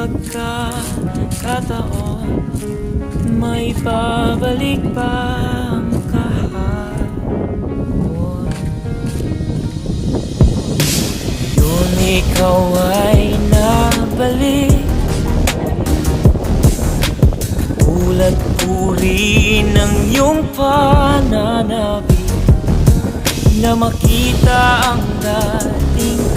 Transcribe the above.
pagkakataon, may babalik bang kahapon? Yun ikaw ay nabalik, ulat puri ng iyong pananabik, na makita ang dating